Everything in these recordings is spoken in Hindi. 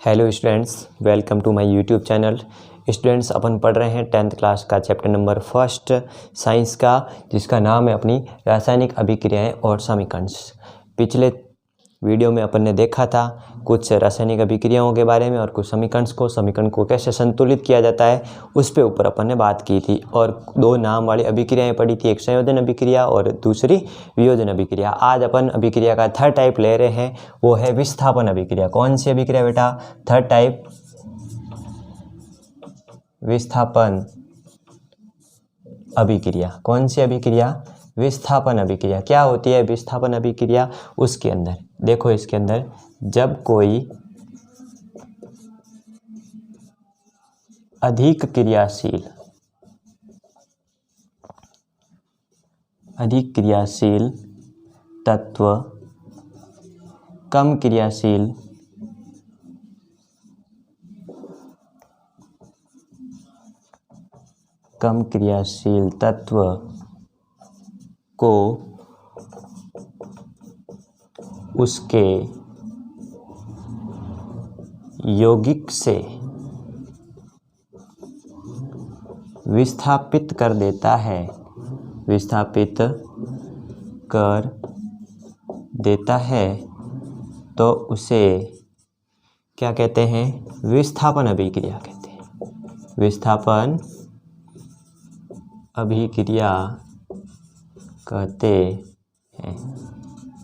Hello students, welcome to my YouTube channel. Students, अपन पढ़ रहे हैं 10th क्लास का चैप्टर नंबर 1 साइंस का, जिसका नाम है अपनी रासायनिक अभिक्रियाएं और समीकरण। पिछले वीडियो में अपन ने देखा था कुछ रासायनिक अभिक्रियाओं के बारे में और कुछ समीकरण को कैसे संतुलित किया जाता है उस पे ऊपर अपन ने बात की थी। और दो नाम वाली अभिक्रियाएं पढ़ी थी, एक संयोजन अभिक्रिया और दूसरी वियोजन अभिक्रिया। आज अपन अभिक्रिया का थर्ड टाइप ले रहे हैं, वो है विस्थापन अभिक्रिया। कौन सी अभिक्रिया बेटा? थर्ड टाइप विस्थापन अभिक्रिया। कौन सी अभिक्रिया? विस्थापन अभिक्रिया। क्या होती है विस्थापन अभिक्रिया? उसके अंदर देखो, इसके अंदर जब कोई अधिक क्रियाशील तत्व कम क्रियाशील तत्व को उसके यौगिक से विस्थापित कर देता है तो उसे क्या कहते हैं? विस्थापन अभिक्रिया कहते हैं। विस्थापन अभिक्रिया कहते हैं।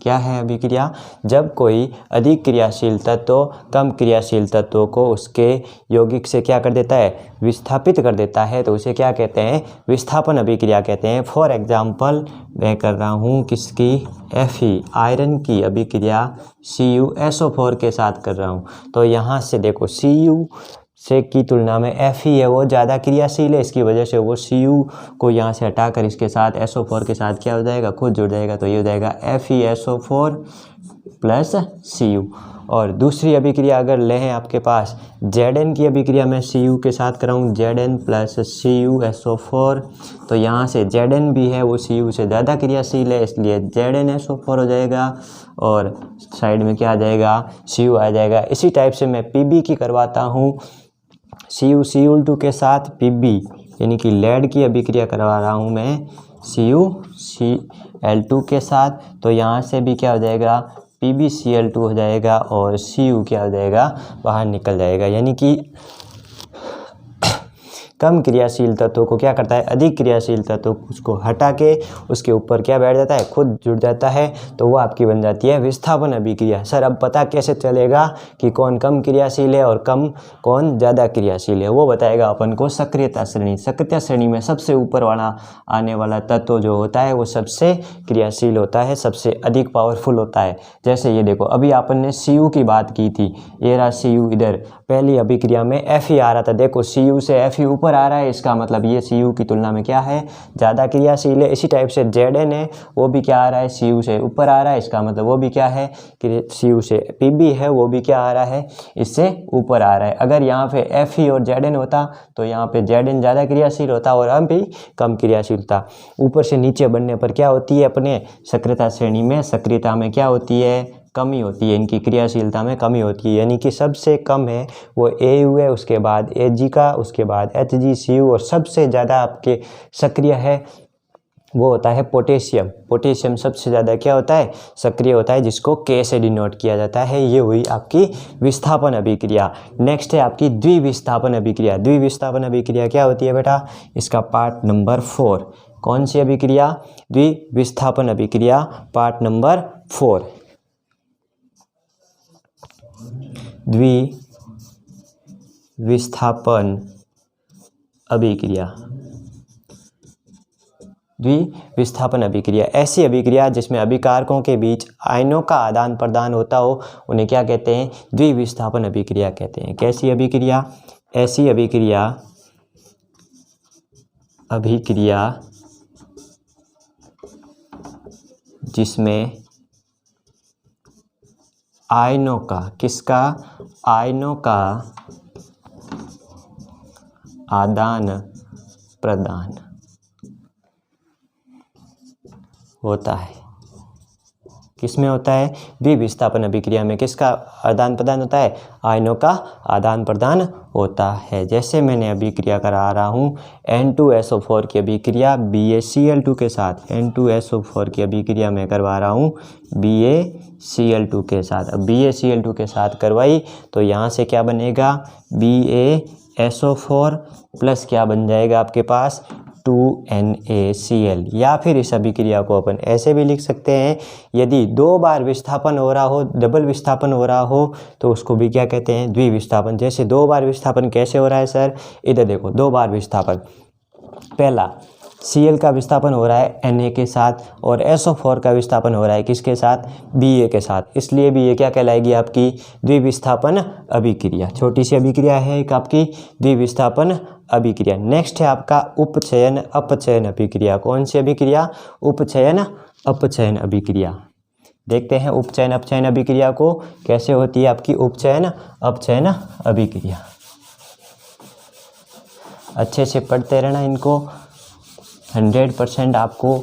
क्या है अभिक्रिया? जब कोई अधिक क्रियाशील तत्व कम क्रियाशील तत्वों को उसके यौगिक से क्या कर देता है? विस्थापित कर देता है, तो उसे क्या कहते हैं? विस्थापन अभिक्रिया कहते हैं। फॉर एग्जाम्पल मैं कर रहा हूँ किसकी? Fe, आयरन की अभिक्रिया CuSO4 के साथ कर रहा हूँ। तो यहाँ से देखो, Cu से की तुलना में Fe है वो ज़्यादा क्रियाशील है, इसकी वजह से वो Cu को यहाँ से हटाकर इसके साथ SO4 के साथ क्या हो जाएगा? खुद जुड़ जाएगा। तो ये हो जाएगा FeSO4 प्लस Cu। और दूसरी अभिक्रिया अगर ले हैं आपके पास Zn की अभिक्रिया, मैं Cu के साथ कराऊँ Zn प्लस CuSO4, तो यहाँ से Zn भी है वो Cu से ज़्यादा क्रियाशील है, इसलिए ZnSO4 हो जाएगा और साइड में क्या आ जाएगा? Cu आ जाएगा। इसी टाइप से मैं Pb की करवाता हूँ CuCl2 के साथ Pb, यानी कि लेड की अभिक्रिया करवा रहा हूँ मैं CuCl2 के साथ। तो यहाँ से भी क्या हो जाएगा? PbCl2 हो जाएगा और Cu क्या हो जाएगा? बाहर निकल जाएगा। यानी कि कम क्रियाशील तत्वों को क्या करता है? अधिक क्रियाशील तत्वों को उसको हटा के उसके ऊपर क्या बैठ जाता है? खुद जुड़ जाता है, तो वो आपकी बन जाती है विस्थापन अभिक्रिया। सर अब पता कैसे चलेगा कि कौन कम क्रियाशील है और कौन ज़्यादा क्रियाशील है? वो बताएगा अपन को सक्रियता श्रेणी। सक्रियता श्रेणी में सबसे ऊपर वाला आने वाला तत्व जो होता है वो सबसे क्रियाशील होता है, सबसे अधिक पावरफुल होता है। जैसे ये देखो, अभी अपन ने Cu की बात की थी, ये रहा Cu। इधर पहली अभिक्रिया में Fe आ रहा था, देखो Cu से Fe ऊपर आ रहा है, इसका मतलब ये Cu की तुलना में क्या है? ज़्यादा क्रियाशील है। इसी टाइप से Zn है, वो भी क्या आ रहा है? Cu से ऊपर आ रहा है, इसका मतलब वो भी क्या है? कि Cu से। Pb है, वो भी क्या आ रहा है? इससे ऊपर आ रहा है। अगर यहाँ पे Fe और Zn होता तो यहाँ पे Zn ज़्यादा क्रियाशील होता और हम भी कम क्रियाशील था। ऊपर से नीचे बढ़ने पर क्या होती है? अपने सक्रियता श्रेणी में सक्रियता में क्या होती है? कमी होती है, इनकी क्रियाशीलता में कमी होती है। यानी कि सबसे कम है वो Au है, उसके बाद Ag का, उसके बाद HgCu, और सबसे ज़्यादा आपके सक्रिय है वो होता है पोटेशियम। पोटेशियम सबसे ज़्यादा क्या होता है? सक्रिय होता है, जिसको K से डिनोट किया जाता है। ये हुई आपकी विस्थापन अभिक्रिया। नेक्स्ट है आपकी द्विविस्थापन अभिक्रिया। द्विविस्थापन अभिक्रिया क्या होती है बेटा? इसका पार्ट नंबर 4। कौन सी अभिक्रिया? द्विविस्थापन अभिक्रिया, पार्ट नंबर 4। द्विविस्थापन अभिक्रिया। द्विविस्थापन अभिक्रिया ऐसी अभिक्रिया जिसमें अभिकारकों के बीच आयनों का आदान प्रदान होता हो, उन्हें क्या कहते हैं? द्विविस्थापन अभिक्रिया कहते हैं। कैसी अभिक्रिया? ऐसी अभिक्रिया जिसमें आयनों का, किसका? आयनों का आदान प्रदान होता है। किसमें होता है? द्विविस्थापन अभिक्रिया में किसका आदान प्रदान होता है? आयनों का आदान प्रदान होता है। जैसे मैंने अभिक्रिया करा रहा हूँ N2SO4 की अभिक्रिया BaCl2 के साथ, N2SO4 की अभिक्रिया मैं करवा रहा हूँ BaCl2 के साथ। अब BaCl2 के साथ करवाई तो यहाँ से क्या बनेगा? BaSO4 प्लस क्या बन जाएगा आपके पास? 2NaCl। या फिर इस अभिक्रिया को अपन ऐसे भी लिख सकते हैं, यदि 2 बार विस्थापन हो रहा हो, डबल विस्थापन हो रहा हो, तो उसको भी क्या कहते हैं? द्विविस्थापन। जैसे 2 बार विस्थापन कैसे हो रहा है सर? इधर देखो, 2 बार विस्थापन। पहला Cl का विस्थापन हो रहा है Na के साथ और SO4 का विस्थापन हो रहा है किसके साथ? Ba के साथ। इसलिए भी ये क्या कहलाएगी? आपकी द्विविस्थापन अभिक्रिया। छोटी सी अभिक्रिया है एक आपकी द्विविस्थापन अभिक्रिया। नेक्स्ट है आपका उपचयन अपचयन अभिक्रिया। कौन सी अभिक्रिया? उपचयन अपचयन अभिक्रिया। देखते हैं उपचयन अपचयन अभिक्रिया को कैसे होती है आपकी उपचयन अपचयन अभिक्रिया। अच्छे से पढ़ते रहना इनको। 100% आपको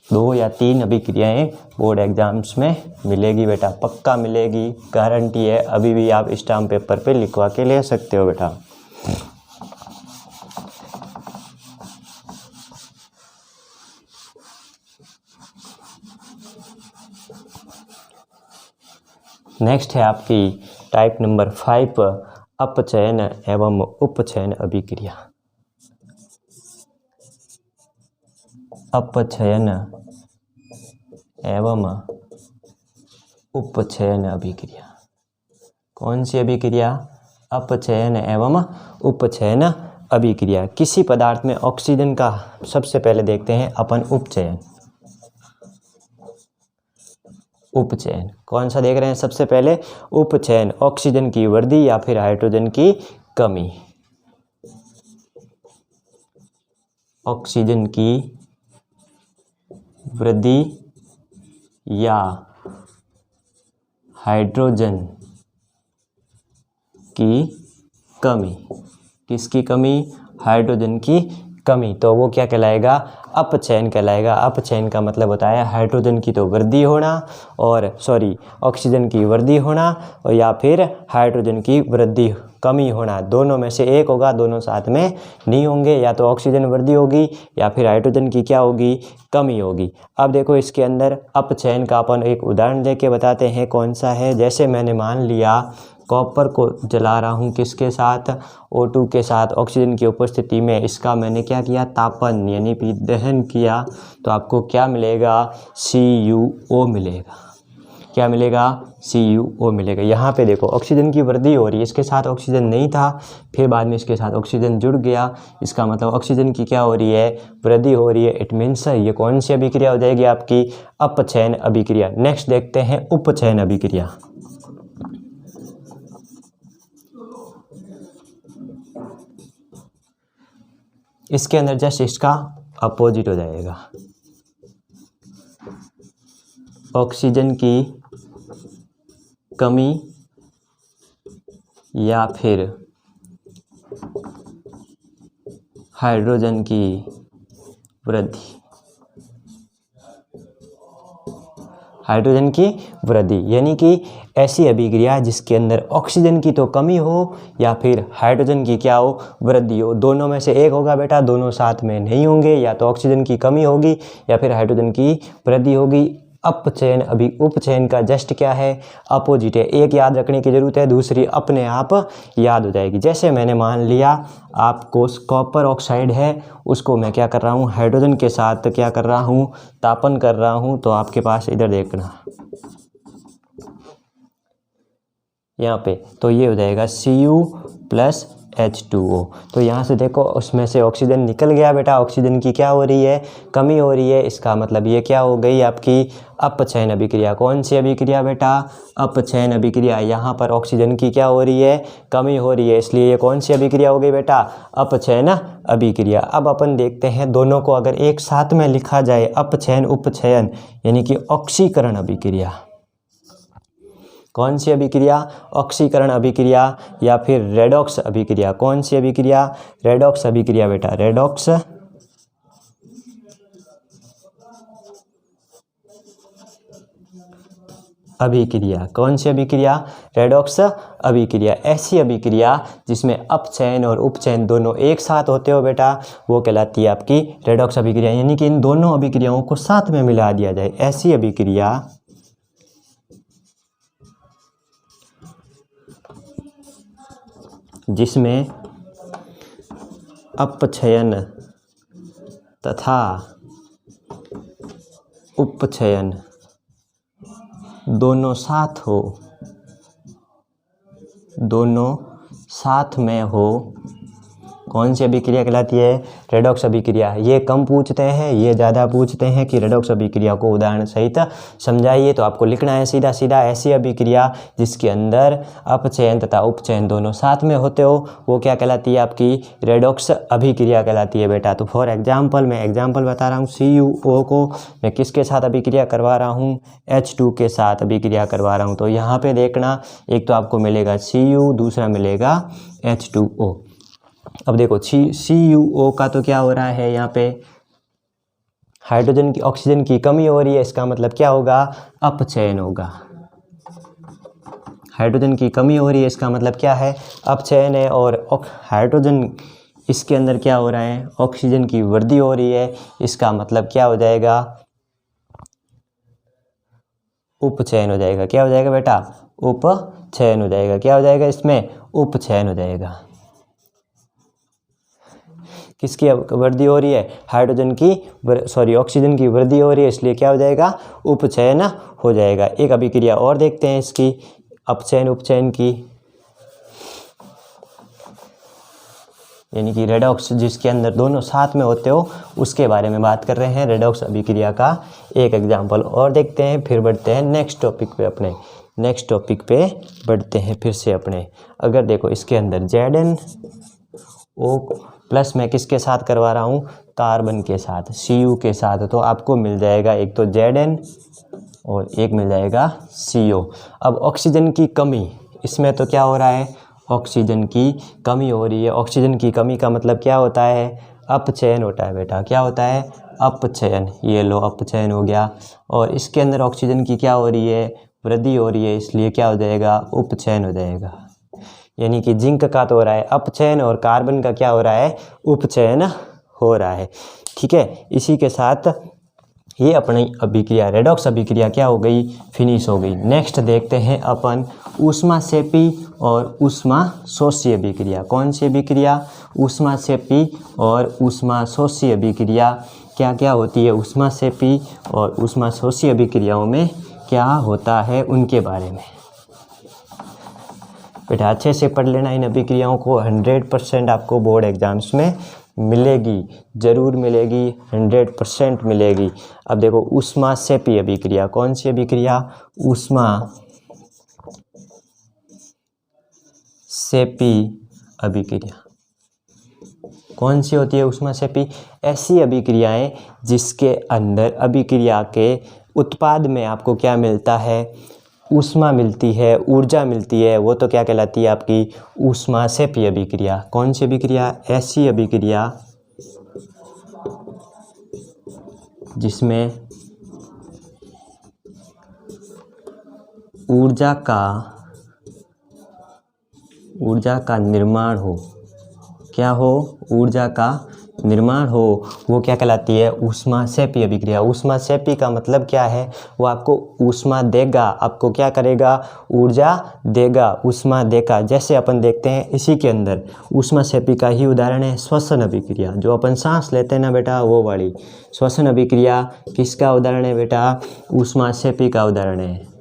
2 या 3 अभिक्रियाएँ बोर्ड एग्जाम्स में मिलेगी बेटा, पक्का मिलेगी, गारंटी है। अभी भी आप स्टाम्प पेपर पे लिखवा के ले सकते हो बेटा। नेक्स्ट है आपकी टाइप नंबर 5 अपचयन एवं उपचयन अभिक्रिया। अपचयन एवं उपचयन अभिक्रिया। कौन सी अभिक्रिया? अपचयन एवं उपचयन अभिक्रिया। किसी पदार्थ में ऑक्सीजन का सबसे पहले देखते हैं अपन उपचयन। उपचयन कौन सा देख रहे हैं? सबसे पहले उपचयन, ऑक्सीजन की वृद्धि या फिर हाइड्रोजन की कमी। ऑक्सीजन की वृद्धि या हाइड्रोजन की कमी। किसकी कमी? हाइड्रोजन की कमी। तो वो क्या कहलाएगा? अपचयन कहलाएगा। अपचयन का मतलब होता है हाइड्रोजन की तो वृद्धि होना और ऑक्सीजन की वृद्धि होना और या फिर हाइड्रोजन की वृद्धि कमी होना। दोनों में से एक होगा, दोनों साथ में नहीं होंगे। या तो ऑक्सीजन वृद्धि होगी या फिर हाइड्रोजन की क्या होगी? कमी होगी। अब देखो इसके अंदर अपचयन का अपन एक उदाहरण देके बताते हैं कौन सा है। जैसे मैंने मान लिया कॉपर को जला रहा हूँ किसके साथ? O2 के साथ ऑक्सीजन की उपस्थिति में। इसका मैंने क्या किया? तापन यानी कि दहन किया। तो आपको क्या मिलेगा? CuO मिलेगा। क्या मिलेगा? CuO मिलेगा। यहाँ पे देखो ऑक्सीजन की वृद्धि हो रही है, इसके साथ ऑक्सीजन नहीं था, फिर बाद में इसके साथ ऑक्सीजन जुड़ गया। इसका मतलब ऑक्सीजन की क्या हो रही है? वृद्धि हो रही है। इट मीन्स ये कौन सी अभिक्रिया हो जाएगी? आपकी अपचयन अभिक्रिया। नेक्स्ट देखते हैं उपचयन अभिक्रिया। इसके अंदर जस्ट इसका अपोजिट हो जाएगा। ऑक्सीजन की कमी या फिर हाइड्रोजन की वृद्धि। हाइड्रोजन की वृद्धि यानी कि ऐसी अभिक्रिया जिसके अंदर ऑक्सीजन की तो कमी हो या फिर हाइड्रोजन की क्या हो? वृद्धि हो। दोनों में से एक होगा बेटा, दोनों साथ में नहीं होंगे। या तो ऑक्सीजन की कमी होगी या फिर हाइड्रोजन की वृद्धि होगी। अपचयन उपचयन का जस्ट क्या है? अपोजिट है। एक याद रखने की जरूरत है, दूसरी अपने आप याद हो जाएगी। जैसे मैंने मान लिया आपको कॉपर ऑक्साइड है, उसको मैं क्या कर रहा हूँ? हाइड्रोजन के साथ क्या कर रहा हूँ? तापन कर रहा हूँ। तो आपके पास इधर देखना यहाँ पे, तो ये हो जाएगा Cu + H2O। तो यहाँ से देखो उसमें से ऑक्सीजन निकल गया बेटा। ऑक्सीजन की क्या हो रही है? कमी हो रही है। इसका मतलब ये क्या हो गई? आपकी अपचयन अभिक्रिया। कौन सी अभिक्रिया बेटा? अपचयन अभिक्रिया। यहाँ पर ऑक्सीजन की क्या हो रही है? कमी हो रही है, इसलिए ये कौन सी अभिक्रिया हो गई बेटा? अपचयन अभिक्रिया। अब अपन देखते हैं दोनों को अगर एक साथ में लिखा जाए, अपचयन उपचयन यानी कि ऑक्सीकरण अभिक्रिया। कौन सी अभिक्रिया? ऑक्सीकरण अभिक्रिया या फिर रेडॉक्स अभिक्रिया। कौन सी अभिक्रिया? रेडॉक्स अभिक्रिया बेटा। रेडॉक्स अभिक्रिया। कौन सी अभिक्रिया? रेडॉक्स अभिक्रिया। ऐसी अभिक्रिया जिसमें अपचयन और उपचयन दोनों एक साथ होते हो बेटा, वो कहलाती है आपकी रेडॉक्स अभिक्रिया। यानी कि इन दोनों अभिक्रियाओं को साथ में मिला दिया जाए, ऐसी अभिक्रिया जिसमें अपचयन तथा उपचयन दोनों साथ में हो। कौन सी अभिक्रिया कहलाती है? रेडॉक्स अभिक्रिया। ये कम पूछते हैं, ये ज़्यादा पूछते हैं कि रेडॉक्स अभिक्रिया को उदाहरण सहित समझाइए। तो आपको लिखना है सीधा सीधा, ऐसी अभिक्रिया जिसके अंदर अपचयन तथा उपचयन दोनों साथ में होते हो, वो क्या कहलाती है? आपकी रेडॉक्स अभिक्रिया कहलाती है बेटा। तो फॉर एग्जाम्पल, मैं एग्जाम्पल बता रहा हूँ, CuO को मैं किसके साथ अभिक्रिया करवा रहा हूँ? H2 के साथ अभिक्रिया करवा रहा हूँ। तो यहाँ पे देखना, एक तो आपको मिलेगा Cu, दूसरा मिलेगा H2O। अब देखो CuO का तो क्या हो रहा है, यहाँ पे हाइड्रोजन की ऑक्सीजन की कमी हो रही है, इसका मतलब क्या होगा? अपचयन होगा। हाइड्रोजन की कमी हो रही है, इसका मतलब क्या है? अपचयन है। और हाइड्रोजन इसके अंदर क्या हो रहा है? ऑक्सीजन की वृद्धि हो रही है, इसका मतलब क्या हो जाएगा? उपचयन हो जाएगा। क्या हो जाएगा बेटा? उपचयन हो जाएगा। क्या हो जाएगा इसमें? उपचयन हो जाएगा। किसकी वृद्धि हो रही है? ऑक्सीजन की वृद्धि हो रही है, इसलिए क्या हो जाएगा? उपचयन हो जाएगा। एक अभिक्रिया और देखते हैं इसकी, अपचयन उपचयन की, यानी कि रेडॉक्स, जिसके अंदर दोनों साथ में होते हो, उसके बारे में बात कर रहे हैं। रेडॉक्स अभिक्रिया का एक एग्जाम्पल और देखते हैं, फिर बढ़ते हैं नेक्स्ट टॉपिक पे बढ़ते हैं फिर से अपने। अगर देखो इसके अंदर ZnO प्लस मैं किसके साथ करवा रहा हूँ? कार्बन के साथ, Cu के साथ। तो आपको मिल जाएगा एक तो Zn और एक मिल जाएगा CO। अब ऑक्सीजन की कमी, इसमें तो क्या हो रहा है? ऑक्सीजन की कमी हो रही है। ऑक्सीजन की कमी का मतलब क्या होता है? अपचयन होता है बेटा। क्या होता है? अपचयन। ये लो, अपचयन हो गया। और इसके अंदर ऑक्सीजन की क्या हो रही है? वृद्धि हो रही है, इसलिए क्या हो जाएगा? उपचयन हो जाएगा। यानी कि जिंक का तो हो रहा है अपचयन और कार्बन का क्या हो रहा है? उपचयन हो रहा है। ठीक है, इसी के साथ ये अपनी अभिक्रिया, रेडॉक्स अभिक्रिया क्या हो गई? फिनिश हो गई। नेक्स्ट देखते हैं अपन ऊष्माक्षेपी और ऊष्माशोषी अभिक्रिया। कौन सी अभिक्रिया? ऊष्माक्षेपी और ऊष्माशोषी अभिक्रिया क्या क्या होती है? ऊष्माक्षेपी और ऊष्माशोषी अभिक्रियाओं में क्या होता है, उनके बारे में बेटा अच्छे से पढ़ लेना। इन अभिक्रियाओं को 100% आपको बोर्ड एग्जाम्स में मिलेगी, ज़रूर मिलेगी, 100% मिलेगी। अब देखो ऊष्माक्षेपी अभिक्रिया। कौन सी अभिक्रिया? ऊष्माक्षेपी अभिक्रिया। कौन सी होती है ऊष्माक्षेपी? ऐसी अभिक्रियाएं जिसके अंदर अभिक्रिया के उत्पाद में आपको क्या मिलता है? ऊष्मा मिलती है, ऊर्जा मिलती है, वो तो क्या कहलाती है? आपकी ऊष्माक्षेपी अभिक्रिया। कौन सी अभिक्रिया? ऐसी अभिक्रिया जिसमें ऊर्जा का निर्माण हो। क्या हो? ऊर्जा का निर्माण हो, वो क्या कहलाती है? ऊष्माक्षेपी अभिक्रिया। ऊष्माक्षेपी का मतलब क्या है? वो आपको ऊष्मा देगा, आपको क्या करेगा? ऊर्जा देगा, ऊष्मा देगा। जैसे अपन देखते हैं इसी के अंदर ऊष्माक्षेपी का ही उदाहरण है श्वसन अभिक्रिया। जो अपन सांस लेते हैं ना बेटा, वो वाली श्वसन अभिक्रिया किसका उदाहरण है बेटा? ऊष्माक्षेपी का उदाहरण है।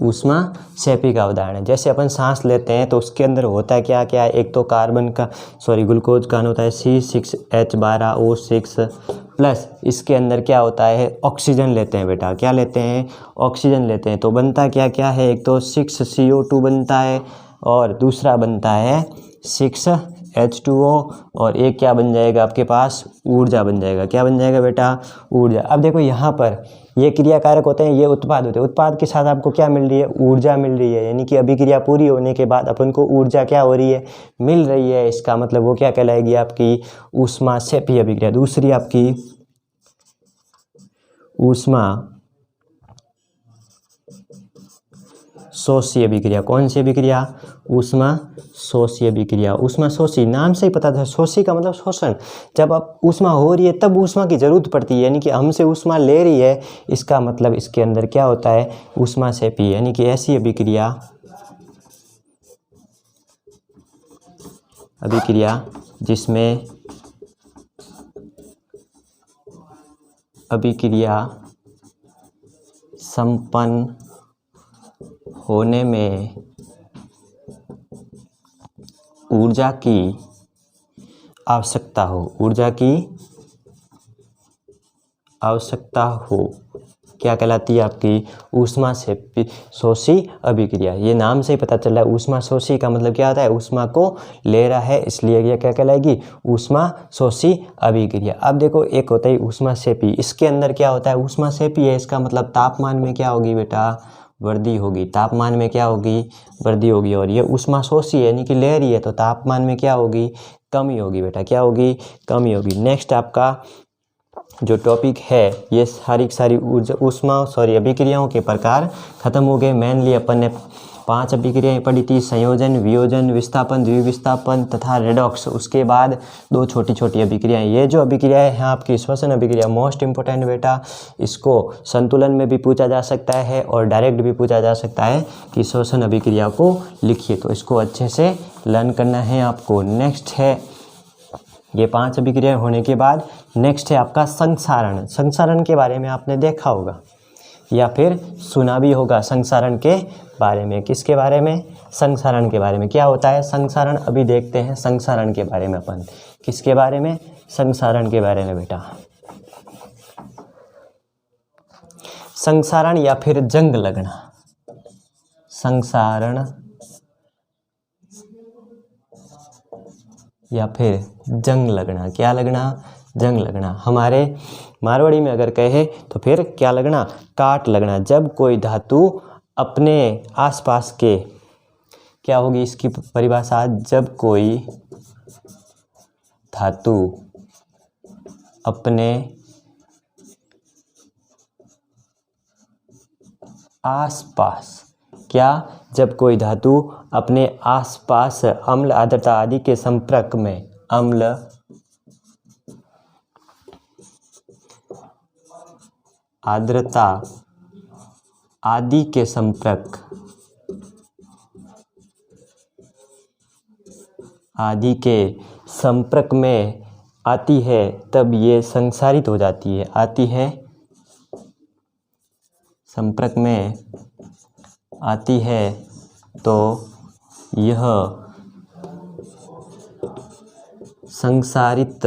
ऊष्माक्षेपी का उदाहरण है। जैसे अपन सांस लेते हैं तो उसके अंदर होता है क्या क्या? एक तो ग्लूकोज का होता है C6H12O6 प्लस इसके अंदर क्या होता है? ऑक्सीजन लेते हैं बेटा। क्या लेते हैं? ऑक्सीजन लेते हैं। तो बनता क्या क्या है? एक तो 6CO2 बनता है और दूसरा बनता है 6H2O और एक क्या बन जाएगा आपके पास? ऊर्जा बन जाएगा। क्या बन जाएगा बेटा? ऊर्जा। अब देखो यहाँ पर ये क्रियाकारक होते हैं, ये उत्पाद होते हैं। उत्पाद के साथ आपको क्या मिल रही है? ऊर्जा मिल रही है। यानी कि अभिक्रिया पूरी होने के बाद अपन को ऊर्जा क्या हो रही है? मिल रही है। इसका मतलब वो क्या कहलाएगी? आपकी ऊष्माक्षेपी अभिक्रिया। दूसरी आपकी ऊष्मा शोषी अभिक्रिया। कौन सी अभिक्रिया? ऊष्मा शोषी अभिक्रिया। ऊष्मा शोषी, नाम से ही पता था, शोषी का मतलब शोषण। जब अब ऊष्मा हो रही है तब ऊष्मा की जरूरत पड़ती है, यानी कि हमसे ऊष्मा ले रही है, इसका मतलब इसके अंदर क्या होता है? ऊष्मा क्षेपी, यानी कि ऐसी अभिक्रिया जिसमें अभिक्रिया संपन्न होने में ऊर्जा की आवश्यकता हो, ऊर्जा की आवश्यकता हो, क्या कहलाती है? आपकी ऊष्मा शोषी अभिक्रिया। ये नाम से ही पता चल रहा है, ऊष्मा शोषी का मतलब क्या होता है? ऊष्मा को ले रहा है, इसलिए ये क्या कहलाएगी? ऊष्मा शोषी अभिक्रिया। अब देखो, एक होता है ऊष्मा क्षेपी, इसके अंदर क्या होता है? ऊष्मा क्षेपी है, इसका मतलब तापमान में क्या होगी बेटा? वृद्धि होगी। तापमान में क्या होगी? वृद्धि होगी। और ये ऊष्मा शोषी यानी कि ले रही है, तो तापमान में क्या होगी? कमी होगी बेटा। क्या होगी? कमी होगी। नेक्स्ट आपका जो टॉपिक है, ये सारी अभिक्रियाओं के प्रकार खत्म हो गए। मेनली अपन ने 5 अभिक्रियाएं पढ़ी थी, संयोजन, वियोजन, विस्थापन, द्विविस्थापन तथा रेडॉक्स। उसके बाद 2 छोटी छोटी अभिक्रियाएं। ये जो अभिक्रियाएं हैं आपकी श्वसन अभिक्रिया, मोस्ट इंपॉर्टेंट बेटा, इसको संतुलन में भी पूछा जा सकता है और डायरेक्ट भी पूछा जा सकता है कि श्वसन अभिक्रिया को लिखिए, तो इसको अच्छे से लर्न करना है आपको। नेक्स्ट है, ये 5 अभिक्रिया होने के बाद नेक्स्ट है आपका संसारण। संसारण के बारे में आपने देखा होगा या फिर सुना भी होगा संसारण के बारे में। किसके बारे में? संसारण के बारे में। क्या होता है संसारण? अभी देखते हैं संसारण के बारे में अपन। किसके बारे में? संसारण के बारे में बेटा। संसारण या फिर जंग लगना। संसारण या फिर जंग लगना। क्या लगना? जंग लगना। हमारे मारवाड़ी में अगर कहे तो फिर क्या लगना? काट लगना। जब कोई धातु अपने आसपास के, क्या होगी इसकी परिभाषा? जब कोई धातु अपने आसपास, क्या? जब कोई धातु अपने आसपास अम्ल, आर्द्रता आदि के संपर्क में, अम्ल, आर्द्रता आदि के संपर्क में आती है, तब ये संसारित हो जाती है। आती है, संपर्क में आती है, तो यह संसारित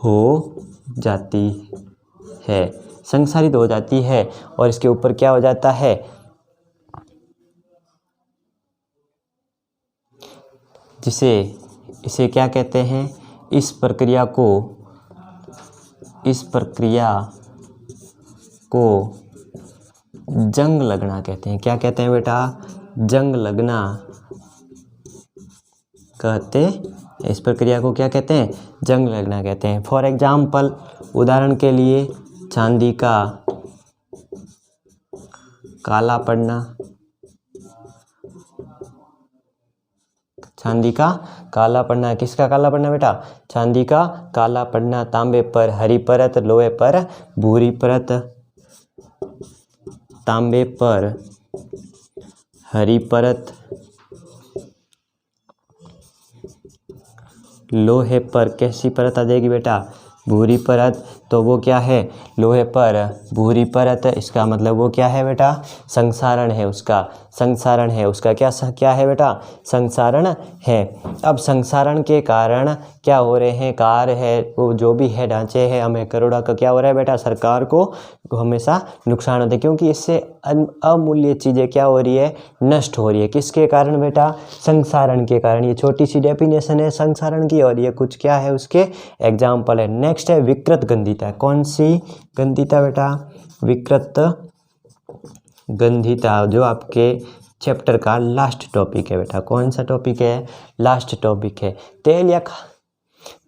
हो जाती है। संसारित हो जाती है और इसके ऊपर क्या हो जाता है? इसे क्या कहते हैं? इस प्रक्रिया को जंग लगना कहते हैं। क्या कहते हैं बेटा? जंग लगना कहते हैं। इस प्रक्रिया को क्या कहते हैं? जंग लगना कहते हैं। फॉर एग्जाम्पल, उदाहरण के लिए, चांदी का काला पड़ना। चांदी का काला पड़ना। किसका काला पड़ना बेटा? चांदी का काला पड़ना। तांबे पर हरी परत, लोहे पर भूरी परत। तांबे पर हरी परत, लोहे पर कैसी परत आ जाएगी बेटा? भूरी परत। तो वो क्या है? लोहे पर भूरी परत। इसका मतलब वो क्या है बेटा? संसारण है उसका। संसारण है उसका। क्या है बेटा? संसारण है। अब संसारण के कारण क्या हो रहे हैं? कार्य है, वो जो भी है ढांचे है, हमें करोड़ा का क्या हो रहा है बेटा? सरकार को हमेशा नुकसान होता है, क्योंकि इससे अमूल्य चीज़ें क्या हो रही है? नष्ट हो रही है। किसके कारण बेटा? संसारण के कारण। ये छोटी सी डेफिनेशन है संसारण की, और ये कुछ क्या है उसके एग्जाम्पल है। नेक्स्ट है विकृत गंधिता। कौन सी गंधिता बेटा? विकृत गंधिता, जो आपके चैप्टर का लास्ट टॉपिक है बेटा। कौन सा टॉपिक है? लास्ट टॉपिक है। तेल या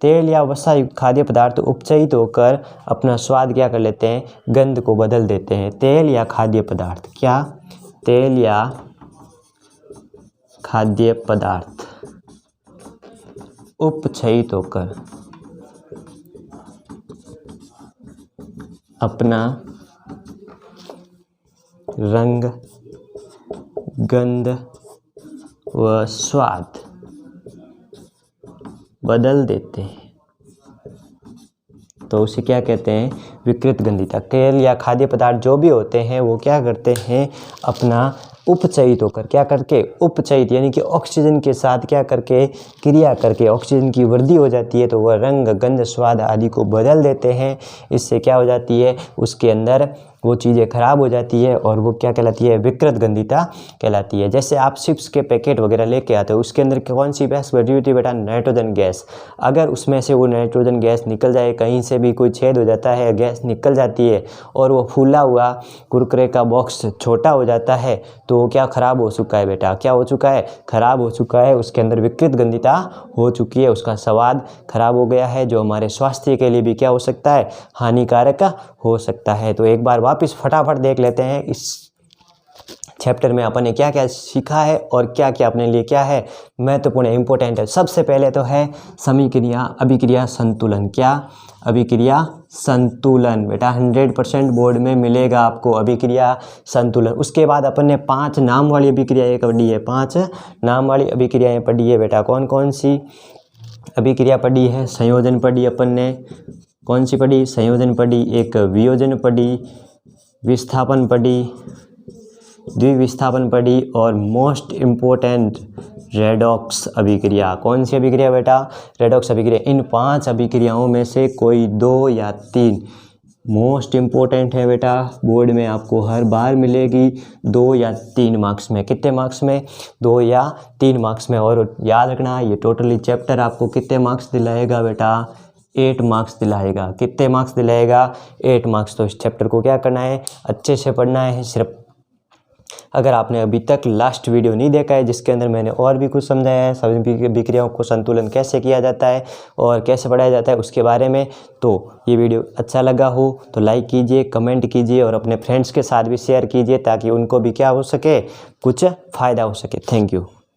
तेल या वसा युक्त खाद्य पदार्थ उपचयित होकर अपना स्वाद क्या कर लेते हैं, गंध को बदल देते हैं। तेल या खाद्य पदार्थ, क्या, तेल या खाद्य पदार्थ उपचयित होकर अपना रंग, गंध व स्वाद बदल देते हैं तो उसे क्या कहते हैं, विकृत गंधिता। तेल या खाद्य पदार्थ जो भी होते हैं वो क्या करते हैं, अपना उपचयित होकर, क्या करके, उपचयित यानी कि ऑक्सीजन के साथ क्या करके, क्रिया करके ऑक्सीजन की वृद्धि हो जाती है तो वह रंग, गंध, स्वाद आदि को बदल देते हैं। इससे क्या हो जाती है, उसके अंदर वो चीज़ें खराब हो जाती है और वो क्या कहलाती है, विकृत गंधिता कहलाती है। जैसे आप चिप्स के पैकेट वगैरह लेके आते हो, उसके अंदर कौन सी गैस भरी हुई थी बेटा, नाइट्रोजन गैस। अगर उसमें से वो नाइट्रोजन गैस निकल जाए, कहीं से भी कोई छेद हो जाता है, गैस निकल जाती है और वो फूला हुआ कुरकुरे का बॉक्स छोटा हो जाता है तो वो क्या खराब हो चुका है बेटा, क्या हो चुका है, खराब हो चुका है। उसके अंदर विकृत गंधिता हो चुकी है, उसका स्वाद खराब हो गया है, जो हमारे स्वास्थ्य के लिए भी क्या हो सकता है, हानिकारक हो सकता है। तो एक बार वापस फटाफट देख लेते हैं इस चैप्टर में अपन ने क्या क्या सीखा है और क्या क्या अपने लिए क्या है महत्वपूर्ण, इंपॉर्टेंट है। सबसे पहले तो है समीक्रिया, अभिक्रिया, संतुलन। क्या, अभिक्रिया संतुलन बेटा 100% बोर्ड में मिलेगा आपको, अभिक्रिया संतुलन। उसके बाद अपन ने 5 नाम वाली अभिक्रियाएं पढ़ी है, 5 नाम वाली अभिक्रियाएं पढ़ी है बेटा। कौन कौन सी अभिक्रिया पढ़ी है, संयोजन पढ़ी अपन ने, कौन सी पढ़ी, संयोजन पढ़ी, एक वियोजन पढ़ी, विस्थापन पढ़ी, द्विविस्थापन पढ़ी और मोस्ट इम्पोर्टेंट रेडॉक्स अभिक्रिया। कौन सी अभिक्रिया बेटा, रेडॉक्स अभिक्रिया। इन 5 अभिक्रियाओं में से कोई 2 या 3 मोस्ट इम्पोर्टेंट है बेटा, बोर्ड में आपको हर बार मिलेगी 2 या 3 मार्क्स में। कितने मार्क्स में, 2 या 3 मार्क्स में। और याद रखना ये टोटली चैप्टर आपको कितने मार्क्स दिलाएगा बेटा, 8 मार्क्स दिलाएगा। कितने मार्क्स दिलाएगा, 8 मार्क्स। तो इस चैप्टर को क्या करना है, अच्छे से पढ़ना है। सिर्फ अगर आपने अभी तक लास्ट वीडियो नहीं देखा है जिसके अंदर मैंने और भी कुछ समझाया है, सभी अभिक्रियाओं को संतुलन कैसे किया जाता है और कैसे पढ़ाया जाता है उसके बारे में, तो ये वीडियो अच्छा लगा हो तो लाइक कीजिए, कमेंट कीजिए और अपने फ्रेंड्स के साथ भी शेयर कीजिए ताकि उनको भी क्या हो सके, कुछ फ़ायदा हो सके। Thank you.